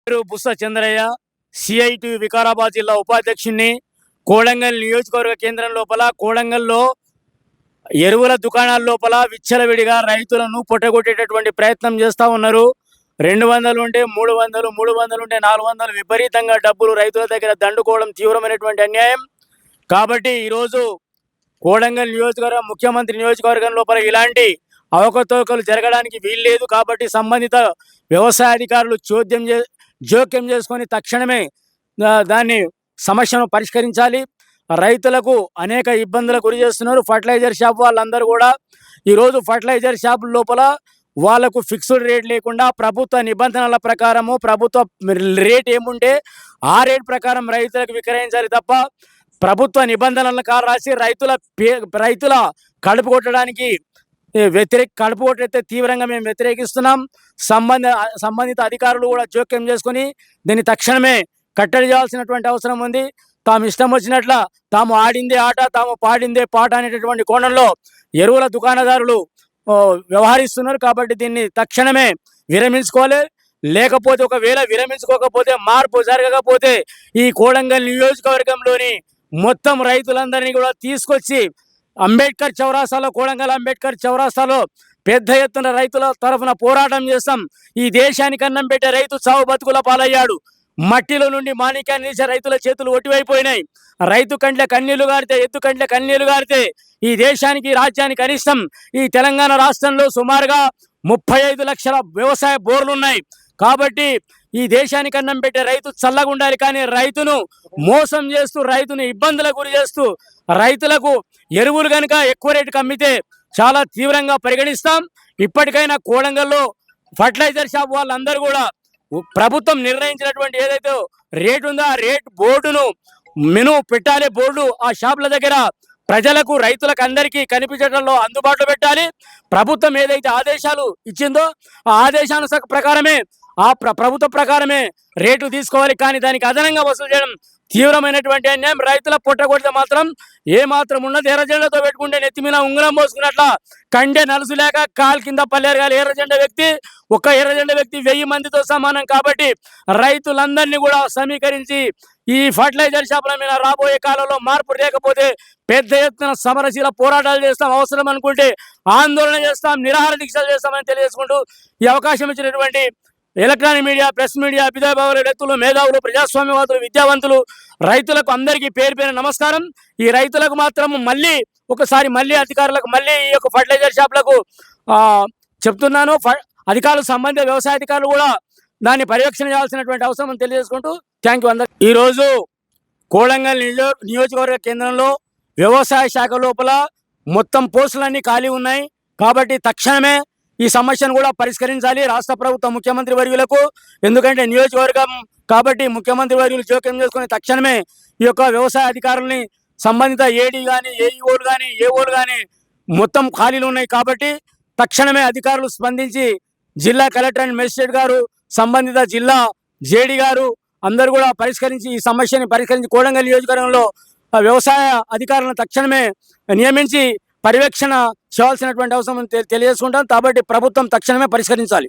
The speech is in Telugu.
పేరు బుస్స చంద్రయ్య, సిఐటి వికారాబాద్ జిల్లా ఉపాధ్యక్షుడిని. కోడంగల్ నియోజకవర్గ కేంద్రం లోపల కోడంగల్లో ఎరువుల దుకాణాల లోపల విచ్చలవిడిగా రైతులను పొట్టగొట్టేటటువంటి ప్రయత్నం చేస్తూ ఉన్నారు. 200 ఉంటే 300, 300 ఉంటే 400 విపరీతంగా డబ్బులు రైతుల దగ్గర దండుకోవడం తీవ్రమైనటువంటి అన్యాయం. కాబట్టి ఈరోజు కోడంగల్ నియోజకవర్గ ముఖ్యమంత్రి నియోజకవర్గం లోపల ఇలాంటి అవకతవకలు జరగడానికి వీల్లేదు. కాబట్టి సంబంధిత వ్యవసాయ అధికారులు జోక్యం చేసుకొని తక్షణమే దాన్ని సమస్యను పరిష్కరించాలి. రైతులకు అనేక ఇబ్బందులకు గురి చేస్తున్నారు. ఫర్టిలైజర్ షాప్ వాళ్ళందరూ కూడా ఈరోజు ఫర్టిలైజర్ షాపుల లోపల వాళ్ళకు ఫిక్స్డ్ రేట్ లేకుండా ప్రభుత్వ నిబంధనల ప్రకారము ప్రభుత్వ రేట్ ఏముంటే ఆ రేట్ ప్రకారం రైతులకు విక్రయించాలి తప్ప ప్రభుత్వ నిబంధనలను రాసి రైతుల కడుపు కొట్టడానికి కడుపు కొట్టయితే తీవ్రంగా మేము వ్యతిరేకిస్తున్నాం. సంబంధిత అధికారులు కూడా జోక్యం చేసుకొని దీన్ని తక్షణమే కట్టడి చేయాల్సినటువంటి అవసరం ఉంది. తాము ఇష్టం వచ్చినట్ల తాము ఆడిందే ఆట, తాము పాడిందే పాట అనేటటువంటి కోణంలో ఎరువుల దుకాణదారులు వ్యవహరిస్తున్నారు. కాబట్టి దీన్ని తక్షణమే విరమించుకోవాలి. లేకపోతే ఒకవేళ విరమించుకోకపోతే, మార్పు జరగకపోతే ఈ కోడంగల్ నియోజకవర్గంలోని మొత్తం రైతులందరినీ కూడా తీసుకొచ్చి అంబేద్కర్ చౌరాస్తాలో, కోడంగల్ అంబేద్కర్ చౌరాస్తాలో పెద్ద ఎత్తున రైతుల తరఫున పోరాటం చేస్తాం. ఈ దేశానికి అన్నం పెట్టే రైతు చావు బతుకుల పాలయ్యాడు. మట్టిలో నుండి మాణిక్యాన్ని తీసే రైతుల చేతులు ఒట్టివైపోయినాయి. రైతు కంట్ల కన్నీళ్లు గారితే, ఎత్తు కంట్ల కన్నీళ్లు గారితే ఈ దేశానికి, రాజ్యానికి కనిష్టం. ఈ తెలంగాణ రాష్ట్రంలో సుమారుగా 35 లక్షల వ్యవసాయ బోర్లు ఉన్నాయి. కాబట్టి ఈ దేశానికి అన్నం పెట్టే రైతు చల్లగా ఉండాలి. కానీ రైతును మోసం చేస్తూ, రైతును ఇబ్బందులకు గురి చేస్తూ, రైతులకు ఎరువులు కనుక ఎక్కువ రేటుకి అమ్మితే చాలా తీవ్రంగా పరిగణిస్తాం. ఇప్పటికైనా కోడంగల్లో ఫర్టిలైజర్ షాప్ వాళ్ళందరూ కూడా ప్రభుత్వం నిర్ణయించినటువంటి ఏదైతే రేటు ఉందో ఆ రేట్ బోర్డును మెను పెట్టాలి. బోర్డు ఆ షాపుల దగ్గర ప్రజలకు, రైతులకు అందరికీ కనిపించడంలో అందుబాటులో పెట్టాలి. ప్రభుత్వం ఏదైతే ఆదేశాలు ఇచ్చిందో ఆ ఆదేశానుసార ప్రకారమే ప్రభుత్వ ప్రకారమే రేటు తీసుకోవాలి. కానీ దానికి అదనంగా వసూలు చేయడం తీవ్రమైనటువంటి అన్యాయం. రైతుల పొట్టగొడితే మాత్రం ఏ మాత్రం ఉన్నది ఎర్రజెండాతో పెట్టుకుంటే నెత్తి మీద ఉంగరం పోసుకున్నట్ల కండే నలుసు లేక కాలు కింద పల్లేరు కాలి ఎర్రజెండా వ్యక్తి, ఒక్క ఎర్రజెండా వ్యక్తి 1000 మందితో సమానం. కాబట్టి రైతులందరినీ కూడా సమీకరించి ఈ ఫర్టిలైజర్ షాపుల మీద రాబోయే కాలంలో మార్పు లేకపోతే పెద్ద ఎత్తున సమరశీల పోరాటాలు చేస్తాం. అవసరం అనుకుంటే ఆందోళన చేస్తాం, నిరాహార దీక్షలు చేస్తామని తెలియజేసుకుంటూ ఈ అవకాశం ఇచ్చినటువంటి ఎలక్ట్రానిక్ మీడియా, ప్రెస్ మీడియా, విద్యాభావుల వ్యక్తులు, మేధావులు, ప్రజాస్వామ్యవాదులు, విద్యావంతులు, రైతులకు అందరికీ పేరు పేరు నమస్కారం. ఈ రైతులకు మాత్రం మళ్ళీ అధికారులకు ఈ యొక్క ఫర్టిలైజర్ షాపులకు చెప్తున్నాను. అధికారులు, సంబంధిత వ్యవసాయ అధికారులు కూడా దాన్ని పర్యవేక్షణ చేయాల్సినటువంటి అవసరం తెలియజేసుకుంటూ థ్యాంక్ యూ అందరూ. ఈరోజు కోడంగల్ నియోజకవర్గ కేంద్రంలో వ్యవసాయ శాఖ లోపల మొత్తం పోస్టులన్నీ ఖాళీ ఉన్నాయి. కాబట్టి తక్షణమే ఈ సమస్యను కూడా పరిష్కరించాలి రాష్ట్ర ప్రభుత్వం, ముఖ్యమంత్రి వర్యులకు. ఎందుకంటే నియోజకవర్గం కాబట్టి ముఖ్యమంత్రి వర్యులు జోక్యం చేసుకుని తక్షణమే ఈ యొక్క వ్యవసాయ అధికారుల్ని, సంబంధిత ఏడీ కానీ, ఏఈఓలు కానీ, ఏఓలు కానీ మొత్తం ఖాళీలు ఉన్నాయి. కాబట్టి తక్షణమే అధికారులు స్పందించి జిల్లా కలెక్టర్ అండ్ మెజిస్ట్రేట్ గారు, సంబంధిత జిల్లా జేడీ గారు అందరూ కూడా ఈ సమస్యని పరిష్కరించి కోడంగల్ నియోజకవర్గంలో వ్యవసాయ అధికారులను తక్షణమే నియమించి పర్యవేక్షణ చేయాల్సినటువంటి అవసరం తెలియజేసుకుంటాం. కాబట్టి ప్రభుత్వం తక్షణమే పరిష్కరించాలి.